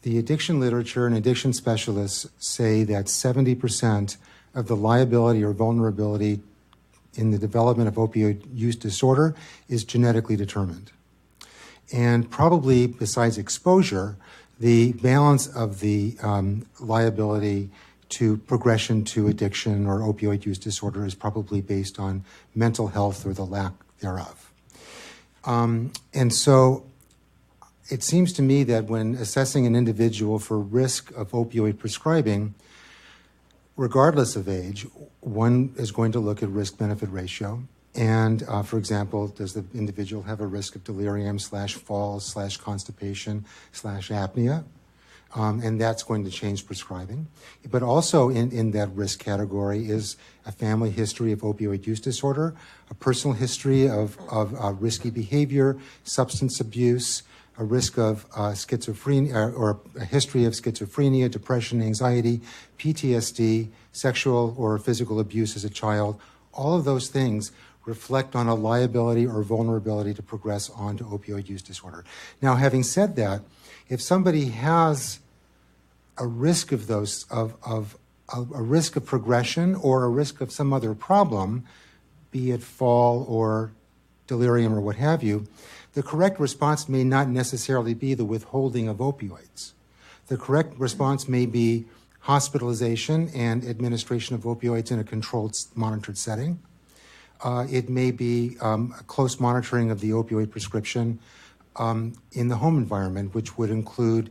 the addiction literature and addiction specialists say that 70% of the liability or vulnerability in the development of opioid use disorder is genetically determined. And probably, besides exposure, the balance of the liability to progression to addiction or opioid use disorder is probably based on mental health or the lack thereof. And so it seems to me that when assessing an individual for risk of opioid prescribing, regardless of age, one is going to look at risk-benefit ratio. And, for example, does the individual have a risk of delirium/falls/constipation/apnea? And that's going to change prescribing. But also in that risk category is a family history of opioid use disorder, a personal history of risky behavior, substance abuse, a risk of schizophrenia, or a history of schizophrenia, depression, anxiety, PTSD, sexual or physical abuse as a child. All of those things reflect on a liability or vulnerability to progress on to opioid use disorder. Now, having said that, if somebody has a risk of those, a risk of progression or a risk of some other problem, be it fall or delirium or what have you, the correct response may not necessarily be the withholding of opioids. The correct response may be hospitalization and administration of opioids in a controlled, monitored setting. It may be close monitoring of the opioid prescription in the home environment, which would include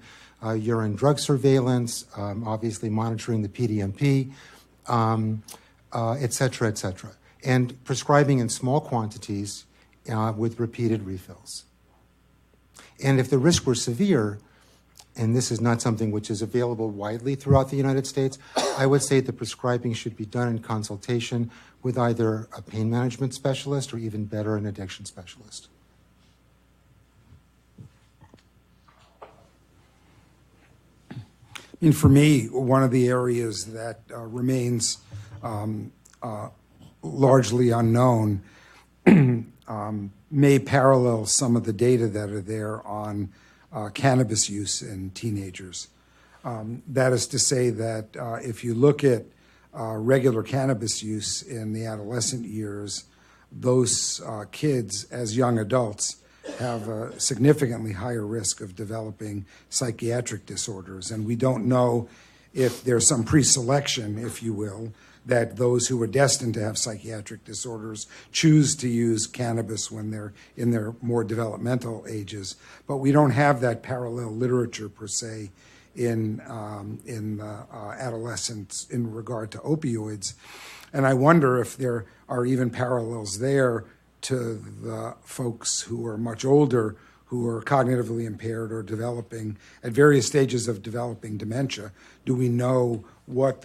urine drug surveillance, obviously monitoring the PDMP, et cetera, and prescribing in small quantities with repeated refills. And if the risk were severe, and this is not something which is available widely throughout the United States, I would say the prescribing should be done in consultation with either a pain management specialist or even better, an addiction specialist. And for me, one of the areas that remains largely unknown may parallel some of the data that are there on cannabis use in teenagers. That is to say that if you look at regular cannabis use in the adolescent years, those kids as young adults have a significantly higher risk of developing psychiatric disorders. And we don't know if there's some pre-selection, if you will, that those who are destined to have psychiatric disorders choose to use cannabis when they're in their more developmental ages. But we don't have that parallel literature per se in adolescents in regard to opioids. And I wonder if there are even parallels there to the folks who are much older, who are cognitively impaired or developing at various stages of developing dementia. Do we know what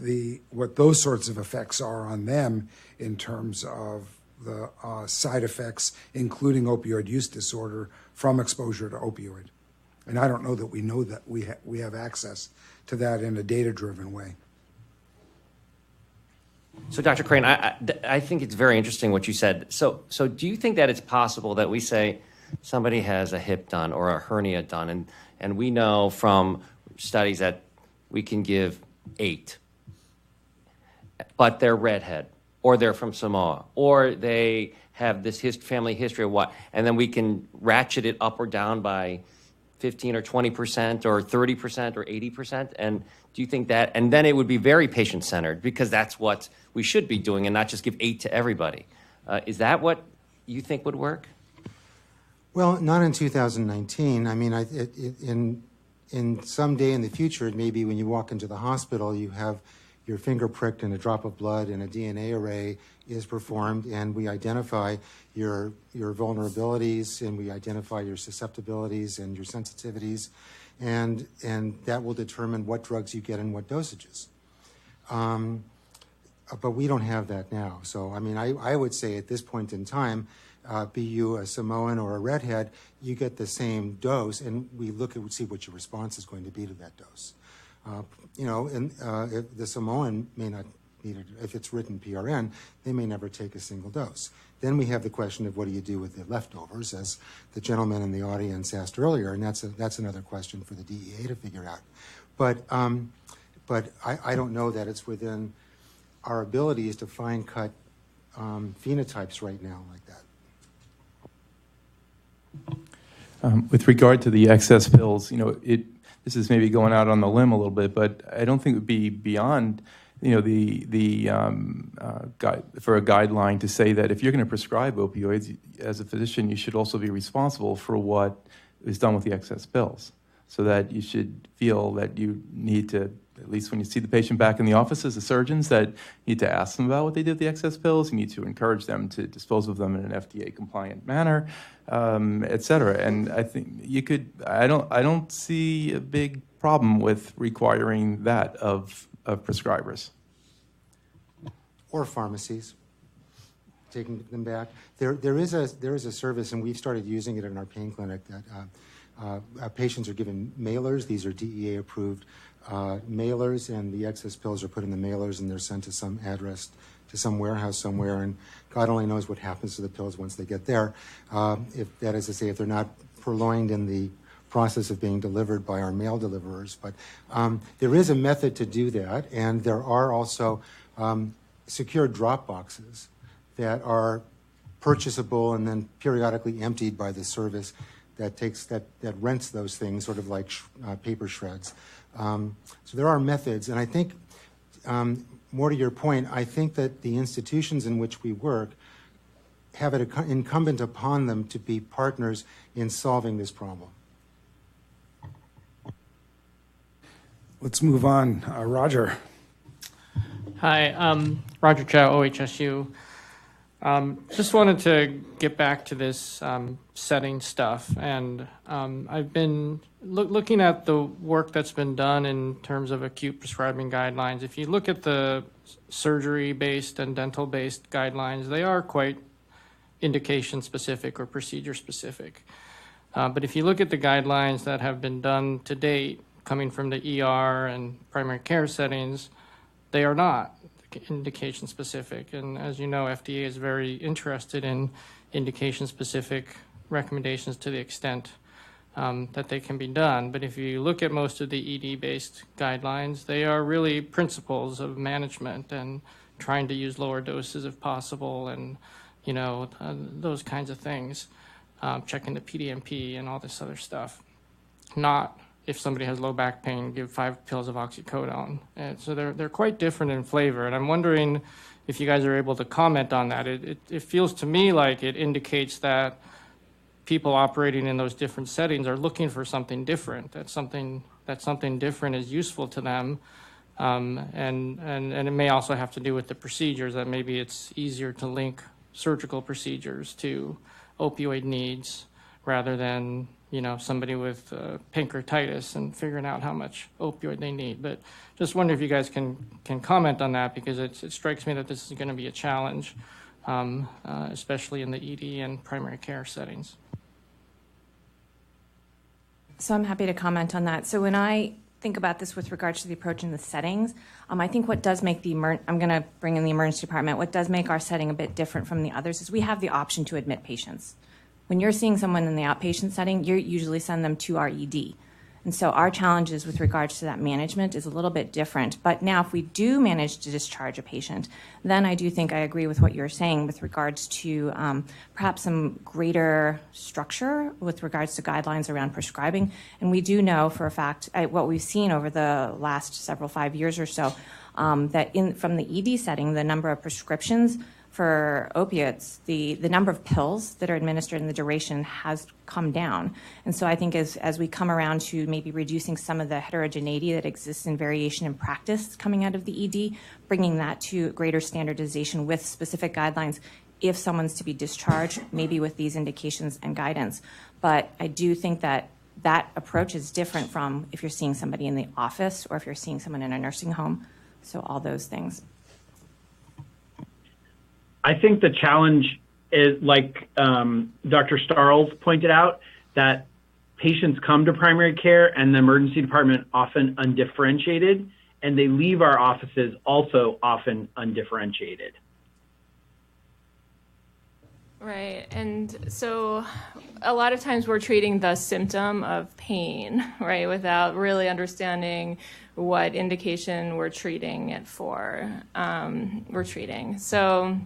those sorts of effects are on them in terms of the side effects, including opioid use disorder from exposure to opioid? And I don't know that we know that we have access to that in a data-driven way. So, Dr. Crane, I think it's very interesting what you said. So do you think that it's possible that we say somebody has a hip done or a hernia done, and we know from studies that we can give 8, but they're redhead, or they're from Samoa, or they have this family history of what, and then we can ratchet it up or down by 15 or 20% or 30% or 80%? And do you think that, and then it would be very patient-centered because that's what we should be doing and not just give 8 to everybody. Is that what you think would work? Well, not in 2019. I mean, in some day in the future, maybe when you walk into the hospital, you have your finger pricked and a drop of blood and a DNA array is performed, and we identify your vulnerabilities, and we identify your susceptibilities and your sensitivities, and that will determine what drugs you get and what dosages. But we don't have that now. So, I mean, I would say at this point in time, be you a Samoan or a redhead, you get the same dose, and we see what your response is going to be to that dose. If the Samoan may not need it, if it's written PRN, they may never take a single dose. Then we have the question of what do you do with the leftovers, as the gentleman in the audience asked earlier, and that's another question for the DEA to figure out. But I don't know that it's within our abilities to fine-cut phenotypes right now like that. With regard to the excess pills, this is maybe going out on the limb a little bit, but I don't think it would be beyond, for a guideline to say that if you're going to prescribe opioids, as a physician, you should also be responsible for what is done with the excess pills, so that you should feel that you need to, at least when you see the patient back in the office as the surgeons, that you need to ask them about what they did with the excess pills. You need to encourage them to dispose of them in an FDA-compliant manner, et cetera. And I think I don't see a big problem with requiring that of prescribers. Or pharmacies, taking them back. There is a service, and we've started using it in our pain clinic, that patients are given mailers. These are DEA-approved mailers, and the excess pills are put in the mailers, and they're sent to some address, to some warehouse somewhere, and God only knows what happens to the pills once they get there. If that is to say, if they're not purloined in the process of being delivered by our mail deliverers. But there is a method to do that, and there are also secure drop boxes that are purchasable and then periodically emptied by the service that rents those things, sort of like paper shreds. So there are methods, and I think, more to your point, I think that the institutions in which we work have it incumbent upon them to be partners in solving this problem. Let's move on. Roger. Hi, Roger Chow, OHSU. Just wanted to get back to this setting stuff, and I've been looking at the work that's been done in terms of acute prescribing guidelines. If you look at the surgery-based and dental-based guidelines, they are quite indication-specific or procedure-specific. But if you look at the guidelines that have been done to date, coming from the ER and primary care settings, they are not indication specific. And as you know, FDA is very interested in indication specific recommendations to the extent that they can be done. But if you look at most of the ED-based guidelines, they are really principles of management and trying to use lower doses if possible, and those kinds of things, checking the PDMP and all this other stuff. Not if somebody has low back pain, give 5 pills of oxycodone. And so they're quite different in flavor. And I'm wondering if you guys are able to comment on that. It feels to me like it indicates that people operating in those different settings are looking for something different, that something different is useful to them. And it may also have to do with the procedures, that maybe it's easier to link surgical procedures to opioid needs rather than somebody with pancreatitis and figuring out how much opioid they need. But just wonder if you guys can comment on that, because it strikes me that this is going to be a challenge, especially in the ED and primary care settings. So I'm happy to comment on that. So when I think about this with regards to the approach in the settings, I think what does make I'm going to bring in the emergency department, what does make our setting a bit different from the others is we have the option to admit patients. When you're seeing someone in the outpatient setting, you usually send them to our ED. And so our challenges with regards to that management is a little bit different. But now if we do manage to discharge a patient, then I do think I agree with what you're saying with regards to perhaps some greater structure with regards to guidelines around prescribing. And we do know for a fact what we've seen over the last 5 years or so, that from the ED setting, the number of prescriptions for opiates, the number of pills that are administered and the duration has come down. And so I think as we come around to maybe reducing some of the heterogeneity that exists in variation in practice coming out of the ED, bringing that to greater standardization with specific guidelines if someone's to be discharged, maybe with these indications and guidance. But I do think that approach is different from if you're seeing somebody in the office or if you're seeing someone in a nursing home. So all those things. I think the challenge is, like Dr. Starles pointed out, that patients come to primary care and the emergency department often undifferentiated, and they leave our offices also often undifferentiated. Right. And so a lot of times we're treating the symptom of pain, right, without really understanding what indication we're treating it for. So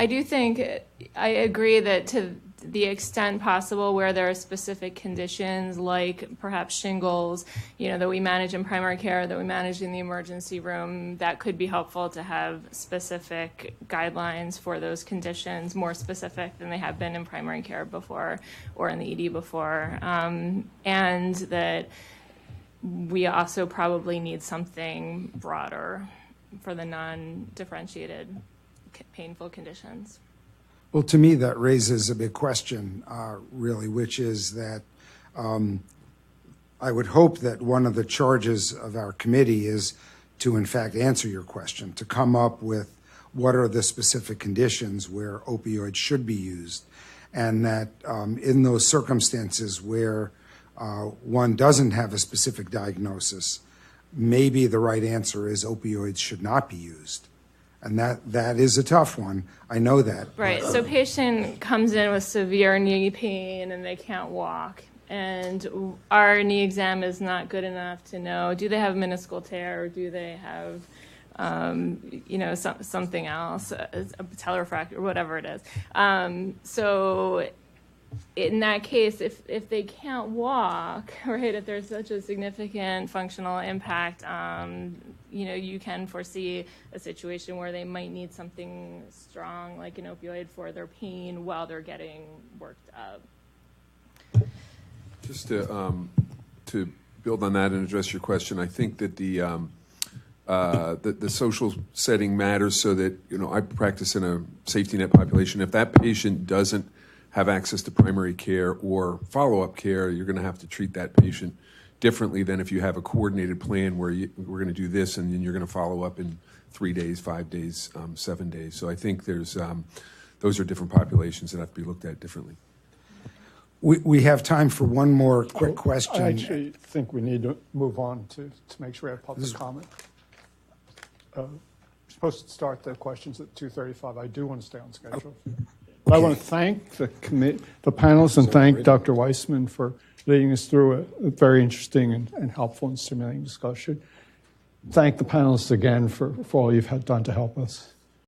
I do think I agree that to the extent possible where there are specific conditions like perhaps shingles, that we manage in primary care, that we manage in the emergency room, that could be helpful to have specific guidelines for those conditions, more specific than they have been in primary care before or in the ED before. And that we also probably need something broader for the non-differentiated painful conditions. Well, to me, that raises a big question, really, which is that I would hope that one of the charges of our committee is to, in fact, answer your question, to come up with what are the specific conditions where opioids should be used, and that in those circumstances where one doesn't have a specific diagnosis, maybe the right answer is opioids should not be used. And that is a tough one. I know that. Right. So patient comes in with severe knee pain and they can't walk. And our knee exam is not good enough to know, do they have meniscal tear or do they have, something else, a patellar fracture, or whatever it is. So in that case, if they can't walk, right, if there's such a significant functional impact, you can foresee a situation where they might need something strong like an opioid for their pain while they're getting worked up. Just to build on that and address your question, I think that the social setting matters, so that, I practice in a safety net population. If that patient doesn't have access to primary care or follow-up care, you're going to have to treat that patient differently than if you have a coordinated plan where we're going to do this and then you're going to follow up in 3 days, 5 days, 7 days. So I think those are different populations that have to be looked at differently. We have time for one more quick question. I actually think we need to move on to make sure we have public comment. We're supposed to start the questions at 2:35. I do want to stay on schedule. But I want to thank the panelists and thank Dr. Weissman for leading us through a very interesting and helpful and stimulating discussion. Thank the panelists again for all you've done to help us.